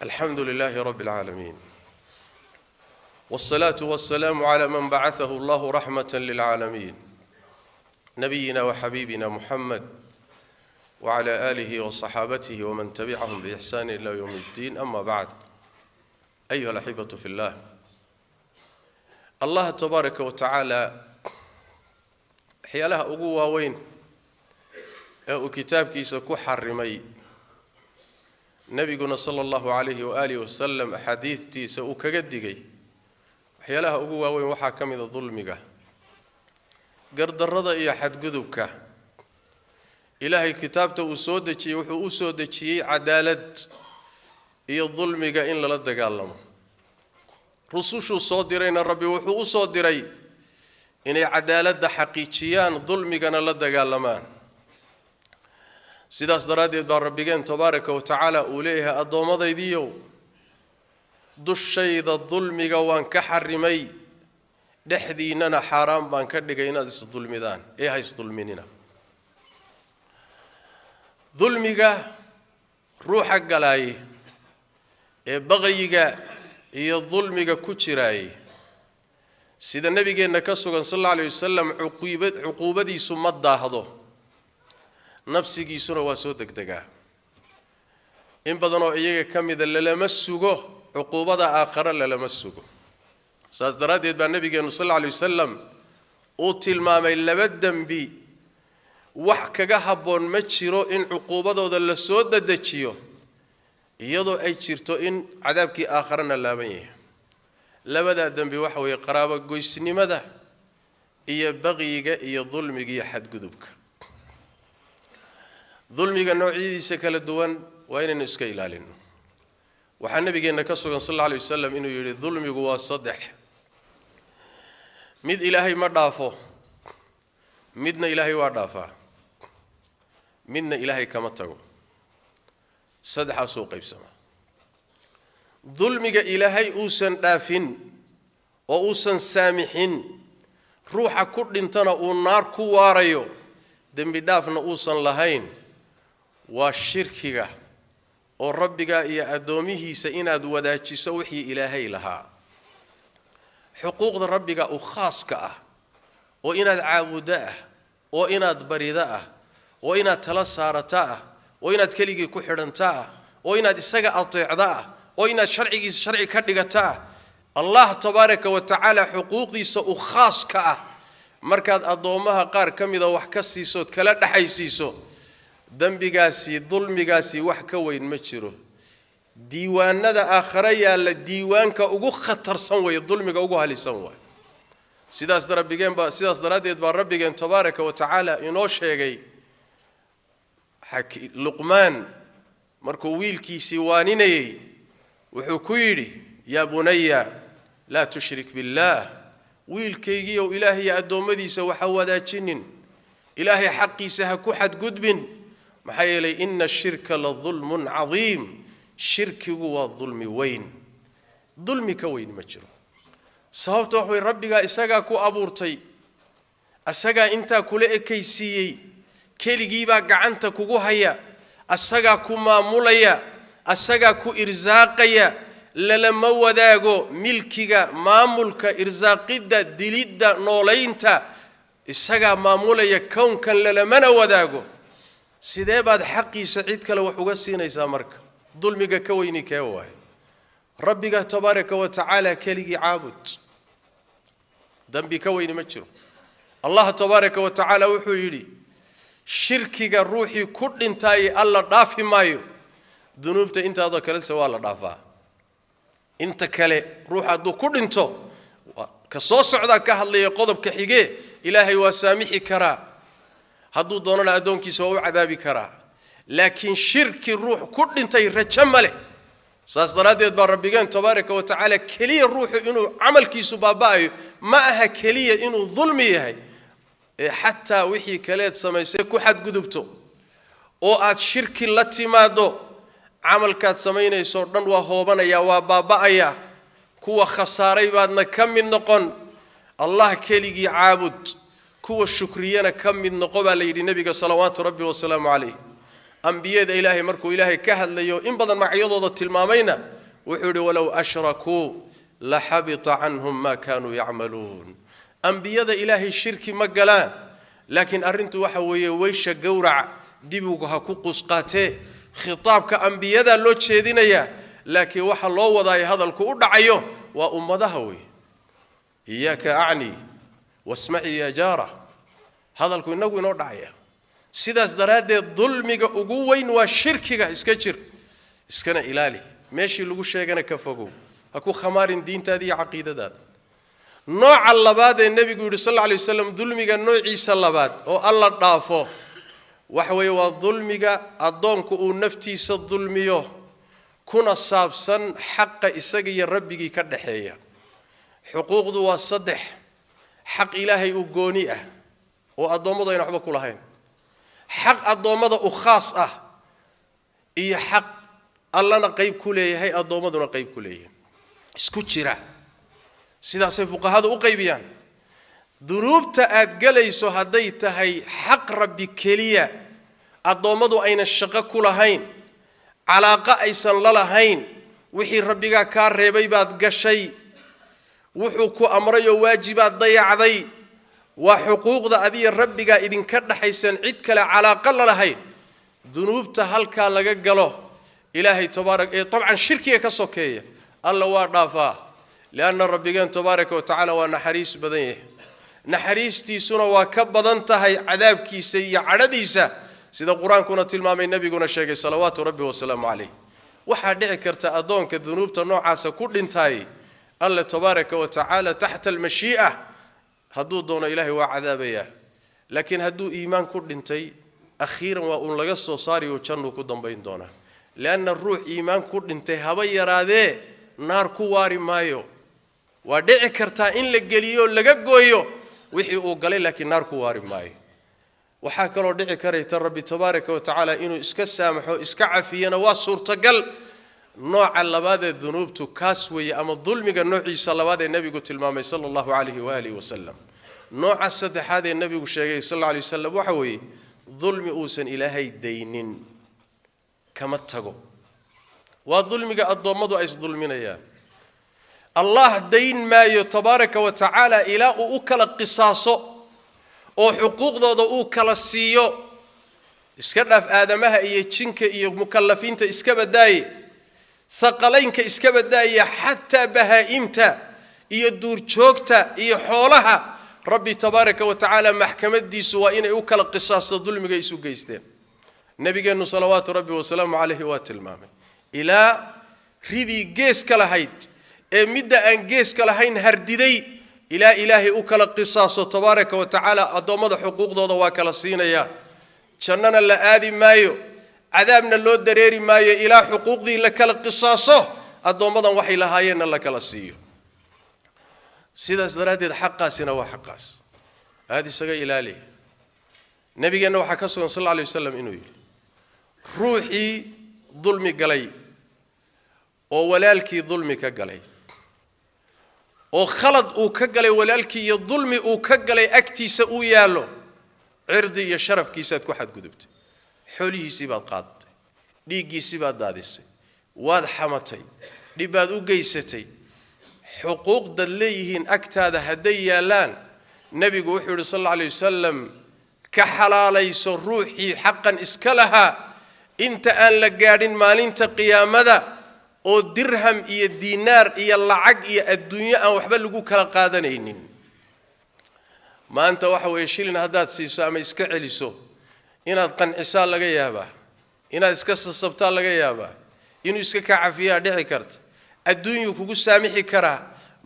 الحمد لله رب العالمين والصلاة والسلام على من بعثه الله رحمة للعالمين نبينا وحبيبنا محمد وعلى آله وصحابته ومن تبعهم بإحسان إلى يوم الدين أما بعد أيها الأحبة في الله الله تبارك وتعالى حيالها أقوى وين كتاب كيس كحرمي نبينا صلى الله عليه وآله وسلم أحاديث تيس وكجدجي حيالها أقوى وين وحكم الظلمجة قرد الرضا يا حد جذبك إلهي كتابته وسودتي وسودتي عدالة هي الظلمجة إن لا تجعلهم رسوش الصادرين الرب وصادري إن عدالة حقيقيان ظلمجة لا تجعلمان sidaas daraadeed baa rabbigeen tabaaraka wa tacaala uu leeyahay addoomadaydiiyow dushayda dulmiga waan ka xarimay dhexdiinana xaaraan baan ka dhigay inaad isdulmidaan ee ha isdulminina dulmiga ruuxa galay ee baqayiga iyo dulmiga ku jiray sida nabigeena ka sugan sallallahu alayhi wasallam cuquubadiisu ma daahdo nafsigiisuna waa soo degdegaa in badan oo iyaga kamida lama sugo cuquubada aakhira lama sugo saas daraadeed baa nabigeenu sallallahu alayhi wasallam uu tilmaamay laba dambi wax kaga haboon ma jiro in cuquubadooda la soo dedejiyo iyadoo ay jirto in cadaabkii aakhirana laaban yahay labada dambi waxa weeye qaraabo goysnimada iyo baqiyiga iyo dulmiga iyo xadgudubka ظلمي نوعيسا كلا دوان وين نسكا إلالين وحن نبينا كسوغن صلى الله عليه وسلم إنه يريد ظلمي هو صدح مد إلهي ما ضافه مدنا إلهي وضافه مدنا إلهي كما تقول صدح سوق يسمى ظلمي إلهي أوسن دافن وأوسن سامحين روح كل انتنا والنار كواريو دم بدافن أوسن لهين والشركة وربك يا أدومه سئناد وداچي سوحي إلهي لها حقوق ربك أخاصك وإناد عابداء وإناد بريداء وإناد تلسارتاء وإناد كليكي كحرنتاء وإناد السجا أطيعداء وإناد شرعي كدغتاء الله تبارك وتعالى حقوق دي سأخاصك markaad adoomaha qaar kamida wax ka siisood kala dhaxaysiiso dambigaasi dulmigaasi wax ka weyn ma jiro diiwaanada aakhira yaala diiwaanka ugu khatarsan way dulmiga ugu halisan way sidaas daraadeed baa rabbigeen tabaaraka wa tacaala inoo sheegay luqmaan markuu wiilkiisii waaninayay wuxuu ku yidhi yaa bunayya laa tushrik billaah wiilkaygi oo ilaahay adoomadiisa waxa wadaajinin ilaahay xaqiisa ha ku xadgudbin maxay yeelay inna shirka la dhulmun azim shirkigu waa dhulmi weyn dhulmi ka weyn ma jiro sababtoo way rabbiga isaga ku abuurtay asaga inta kula ekaysiiyay keligii baa gacanta kugu haya asaga ku maamulaya asaga ku irsaaqaya لما وداغو ملكيغا مامولكا ارزاقيدا ديليدا نولينتا اسغا ماموليا كونكن لما وداغو سيده بعد حقي سعيد كلا وخوغا سينيسا marka dulmiga ka weyni ka waay rabbiga tabaaraka wa tacaala kaligi caabud dambi ka weyni ma jiro allah tabaaraka wa tacaala wuxuu yiri shirkiga ruuxi ku dhintay alla dhaafi maayo dunuubta intaada kala soo la dhaafaa inta kale ruux hadduu ku dhinto ka soo socda ka hadlaya qodobka xige ilaahay waa saamixi karaa hadduu doonana adoonkiisa waa u cadaabi karaa laakiin shirki ruux ku dhintay rajo ma leh saas daraadeed baa rabbigeen tabaaraka wa tacaala kaliya ruuxu inuu camalkiisu baabaayo ma aha kaliya inuu dulmi yahay xataa wixii kaleed samaysay ku xadgudubto oo aad shirki la timaado عملكات سميني سردن وهوبنا وبابايا كوا خساري بعدنا كم من نقن الله كليجي عابد كوا الشكرينا كم من نقبل للنبي صلوات ربي وسلام عليه أنبياء إلهي مركو إلهي كهل ليو إن بدل ما عيضوا التلمامينا وحوري ولو أشركوا لحبط عنهم ما كانوا يعملون أنبياء إلهي الشرك مقلان لكن أرنت وحوي ويش جورع ديبوك هكو قسقاته خطابك أنبياء لو تشيدينيا لكن وح الله وضعي هذا الكود عيوه وأمضهوي إياك أعني واسمعي يا جارة هذا الكود نقول نودعيه سيداس درادة ظلمك أقوين وشركك إسكتشر إسكنا إلالي ماشي لقو شيئا كفقو أكو خمار دين تادي عقيدة داد نوع اللباد النبي قول صلى الله عليه وسلم ظلمك نوع عيسى اللباد أو الله ضافه وحوي وظلمك أضونك ونفتي صدظلميه كنا صابسا حق إساقي ربك كدحية حقوق دو الصدح حق إلهي أقونيه وأضوم ضينا حبك كلهين حق الضوامضة أخاص إيه حق الله نقيب كليه هي الضوامضة نقيب كليه اسكتشرا سيدا سيفوق هذا أقيبيان ذنوب تأد قليسو هديت هي حق ربي كليه الضوامضة أين الشقة كلهين علاقة أيسان للهين وحي ربك كار ريبي بعد قشي وحكو أمري واجبات ضيع ذي وحقوق ذا أذي ربك إذن كرد حيسان عدك لعلاقة لهين ذنوب تهلك لقاله إلهي تبارك طبعا شركية كسوكية الله وارضافا لأن ربك تبارك وتعالى ونحريس بديه نحريس تيسونا وكبضان تهي عذاب كيسي عرديسة سيدا القرآن كنا تلمام النبي كنا شاكي صلوات ربي والسلام عليه waxaa dhici karta adoonka dunuubta noocaas ku dhintay Allah tabaaraka wa ta'ala tahta al-mashi'a haduu doono ilaahi waa cadaabaya laakiin haduu iimaan ku dhintay akhiran waa uu laga soo saariyo janno ku dambayn doona laana ruux iimaan ku dhintay haba yaraade naar ku waari maayo waa dhici karta in la geliyo laga gooyo wixii uu galay laakiin naar ku waari maayo waxaa kaloo dhici karayta rabbi tabaaraka wa ta'ala inuu iska saamaxo iska cafiyana waa suurtagal nooca labaad ee dunuubtu kaas weeye ama dulmiga noociisa labaad ee nabigu tilmaamay sallallahu alayhi wa alihi wasallam nooca saddexaad ee nabigu sheegay sallallahu alayhi wasallam waxa weeye dulmi uusan ilaahay deynin kama tago waa dulmiga adoomadu ay dulminayaan allah deyn maayo tabaaraka wa ta'ala ila uu kala qisaaso oo xuquuqdooda uu kala siiyo iska dhaaf aadamaha iyo jinka iyo mukallafiinta iska badaay thaqalaynka iska badaay hatta bahaimta iyo duur joogta iyo xoolaha rabbi tabaaraka wa ta'ala maxkamadiisu waa inay u kala qisaasto dulmiga isu geysteen nabigeenu salawaatu rabbi wa salaamu alayhi wa tilmaamay ila ridi gees kala hayd ee midda aan gees kala hayn hardiday إلى إلهي أكل قصاص تبارك وتعالى أضمد حقوق ذا وكلا سينيا شننا لآدي مايو عذابنا اللو دريري مايو إلى حقوق ذي لكل قصاصه أضمد وحي لهاين لكلا سيو سيدا سدرات حقا سنا وحقاس هذه سجى إلهي نبي أنه حكسه صلى الله عليه وسلم إنه روحي ظلمي قلي وولالك ظلمك قلي oo khalad uu ka galay walaalkii iyo dulmi uu ka galay agtiisa uu yaalo cirdi iyo sharafkiisa ku xad gudubtay xoolihiisii baad qaadatay dhiigiisii baad daadisay waad xamatay dhibaad u geysatay xuquuqda leeyihiin agtaada haday yaalaan nabigu wuxuu yiri sallallahu alayhi wasallam ka xalaalayso ruuxii xaqan iska laha inta aan la gaadhin maalinta qiyaamada oo dirham iyo diinaar iyo lacag iyo adduunyo aan waxba lagu kala qaadanaynin maanta waxa weey shilin hadaad siiso ama iska celiso inaad qancisaa laga yaabaa inaad iska sasabtaa laga yaabaa inuu iska ka cafiyaa dhici karta adduunyo kugu saamixi kara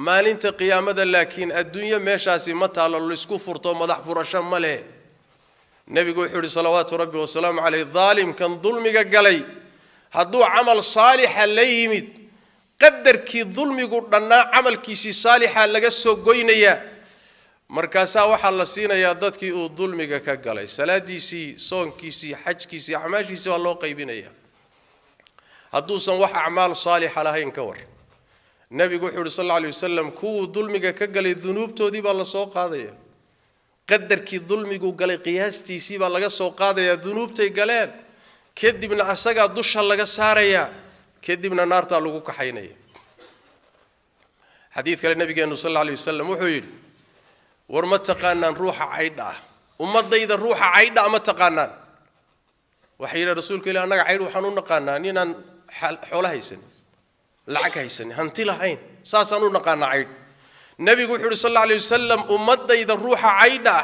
maalinta qiyaamada laakiin adduunyo meeshaasi ma taalo la isku furto madax furasho ma leh nabigu wuxuu yiri salawaatu rabbi wa salaamu alayhi dhaalim kan dulmiga galay hadduu amal saalixa la yimid qadarkii dulmigu dhanaa amalkiisi saalixa laga soo goynaya markaas waxa la siinayaa dadkii uu dulmiga ka galay salaadiisi soonkiisi xajkiisi acmaashiisi waa loo qaybinaya hadduusan wax acmaal saalixa lahayn ka war nabigu wuxuu sallallahu alayhi wasallam kuwa dulmiga ka galay dunuubtoodii baa la soo qaadaya qadarkii dulmigu galay qiyaastiisi baa laga soo qaadaya dunuubtay galeen kadibna asaga dusha laga saaraya kadibna naarta lagu kaxaynaya xadiis kale nabigeenu sallallahu alayhi wasallam wuxuu yiri war ma taqaanaan ruuxa caydha ummadayda ruuxa caydha ma taqaanaan waxay rasuulka ilaahay anaga cayd waxaan u naqaanaa inaan xoolo haysan lacag haysan hanti lahayn saasaan u naqaanaa cayd nabigu wuxuu sallallahu alayhi wasallam ummadayda ruuxa caydha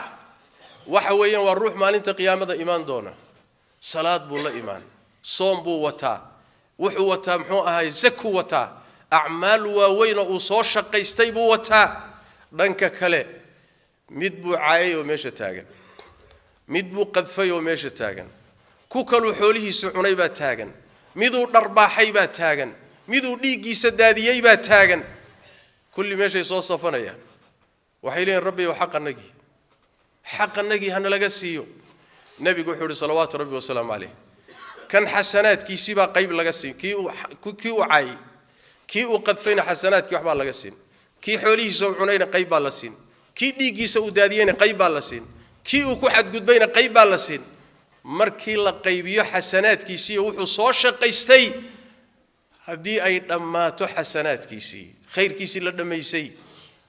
waxa weeyaan waa ruux maalinta qiyaamada iimaan doona salaad buu la iimaan soom buu wataa wuxuu wataa muxuu ahay zaku wataa acmaal waaweyn oo soo shaqaystay buu wataa dhanka kale mid buu caayay oo meesha taagan mid buu qadfay oo meesha taagan ku kalu xoolihiisa cunay baa taagan miduu dharbaaxay baa taagan miduu dhiigiisa daadiyay baa taagan kulli meeshay soo safanayaan waxay leeyeen rabbi wa xaqanagi hana laga siiyo nabigu wuxuu salawaatu rabbi wa salaam alayhi kan xasanaadkiisi baa qayb laga siin kii uu caay kii uu qadfayna xasanaadkii waxba laga siin kii xoolihiisa cunayna qayb baa la siin kii dhiigiisa uu daadiyayna qayb baa la siin kii uu ku xadgudbayna qayb baa la siin markii la qaybiyo xasanaadkiisi wuxuu soo shaqaystay hadii ay dhamaato xasanaadkiisi khayrkiisi la dhameysay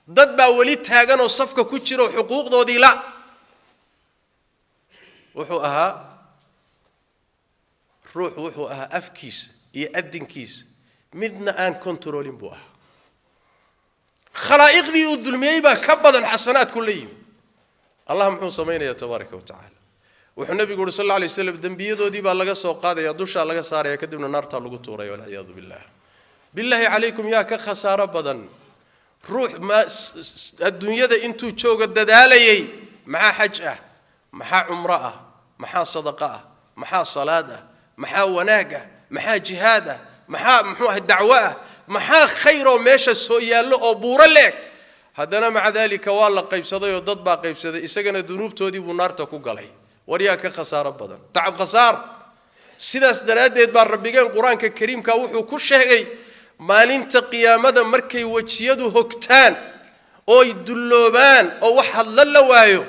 dad baa wali taagan oo safka ku jiro xuquuqdoodii la wuxuu ahaa afkiisa iyo adinkiisa midna aan controlling buu ahaa khalaa'iqdii uu dulmiyay baa ka badan xasanaad kulli allah muxuu sameeynaya tabaaraka wa taala wuxuu nabigu sallallahu alayhi wasallam dambiyadoodii baa laga soo qaadaya dusha laga saaraya kadibna naarta lagu tuuray wal iyadu billahi alaykum ya ka khasaaro badan ruux ma adduunyada intuu jooga dadaalayay maxaa xaj ah maxaa umra ah maxaa sadaqa ah maxaa salaad ah maxaa wanaag ah maxaa jihaad ah maxaa muxuu ahay dacwo ah maxaa khayr oo meesha soo yaalo oo buuro leeg haddana maca dalika waa la qaybsaday oo dad baa qaybsaday isagana dunuubtoodii buu naarta ku galay wariyaa ka khasaaro badan tacab khasaar sidaas daraadeed baa rabbigeen quraanka kariimka wuxuu ku sheegay maalinta qiyaamada markay wajiyadu hogtaan oo duloobaan oo wax hadla la waayo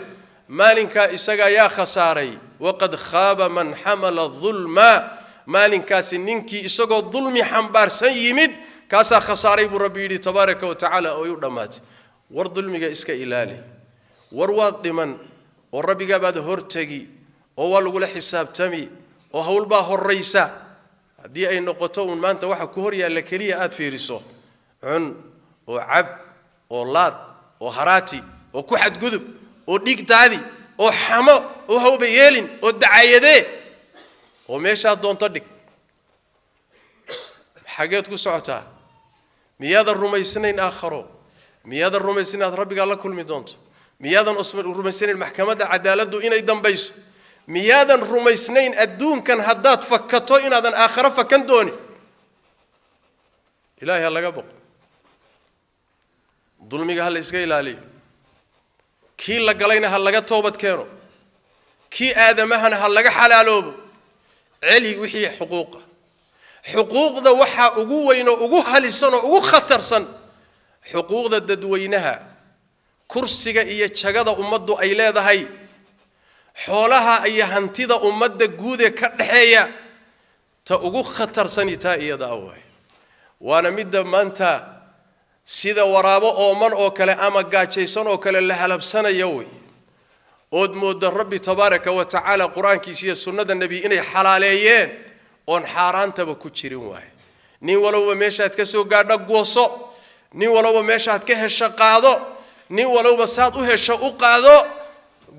maalinka isaga yaa khasaaray waqad khaba man hamala dhulma maalinkaasi ninkii isagoo dulmi xambaarsan yimid kaasa khasaaray buu rabbi yiri tabaaraka wa taala oo yu dhamaatay war dulmiga iska ilaali war waad dhiman oo rabbiga baad hortagi oo waa lagu la xisaabtami oo hawl baa horeysa hadii ay noqoto un maanta waxa ku hor yaala kaliya aad fiiriso cun oo cab oo laad oo haraati oo ku xadgudub oo dhigtaadi oo xamo oo hawba yeelin oo dacaayade oo meesha doonto dhig xageed ku socotaa miyaadan rumaysnayn aakhiro miyaadan rumaysnayn rabbiga la kulmi doonto miyaadan rumaysnayn maxkamadda cadaaladdu inay dambayso miyaadan rumaysnayn adduunkan haddaad fakato inaadan aakhiro fakan dooni ilaahay laga boqo dulmiga hal iska ilaaliyo kii la galayna hal laga toobad keeno kii aadamahana hal laga xalaaloobo celi wixii xuquuqda waxa ugu weyn oo ugu halisan oo ugu khatarsan xuquuqda dadweynaha kursiga iyo jagada ummaddu ay leedahay xoolaha iyo hantida ummadda guud ee ka dhaxeeya ta ugu khatarsan taa iyada away waana midda maanta sida waraabo ooman oo kale ama gaajaysan oo kale la halabsanayo way ood moodo rabbi tabaaraka wa taala quraankiisa iyo sunnada nabi inay xalaaleeyeen oon xaaraantaba ku jirin waay nin walba meeshaad ka soo gaadho gooso nin walba meeshaad ka hesho qaado nin walba saad u hesho u qaado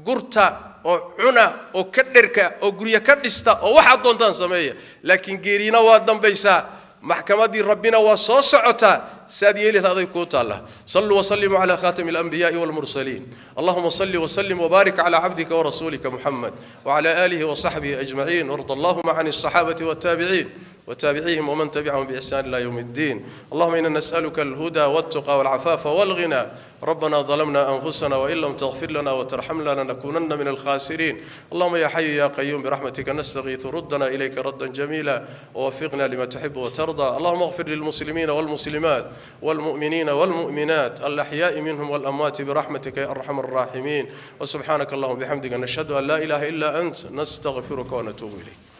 gurta oo cuna oo ka dherka oo guriga ka dhista oo waxa doontaan sameeya laakiin geerina waa dambaysa محكمة ربنا وصوصعتا ساديلي هذا كوتالا صلوا وسلموا على خاتم الأنبياء والمرسلين اللهم صل وسلم وبارك على عبدك ورسولك محمد وعلى آله وصحبه أجمعين وارض اللهم عن الصحابة والتابعين وتابعيهم ومن تبعهم بإحسان إلى يوم الدين اللهم إنا نسألك الهدى والتقى والعفاف والغنى ربنا ظلمنا أنفسنا وإن لم تغفر لنا وترحمنا لنكونن من الخاسرين اللهم يا حي يا قيوم برحمتك نستغيث ردنا إليك ردا جميلا ووفقنا لما تحب وترضى اللهم اغفر للمسلمين والمسلمات والمؤمنين والمؤمنات الأحياء منهم والأموات برحمتك يا أرحم الراحمين وسبحانك اللهم بحمدك نشهد أن لا إله إلا أنت نستغفرك ونتوب إليك.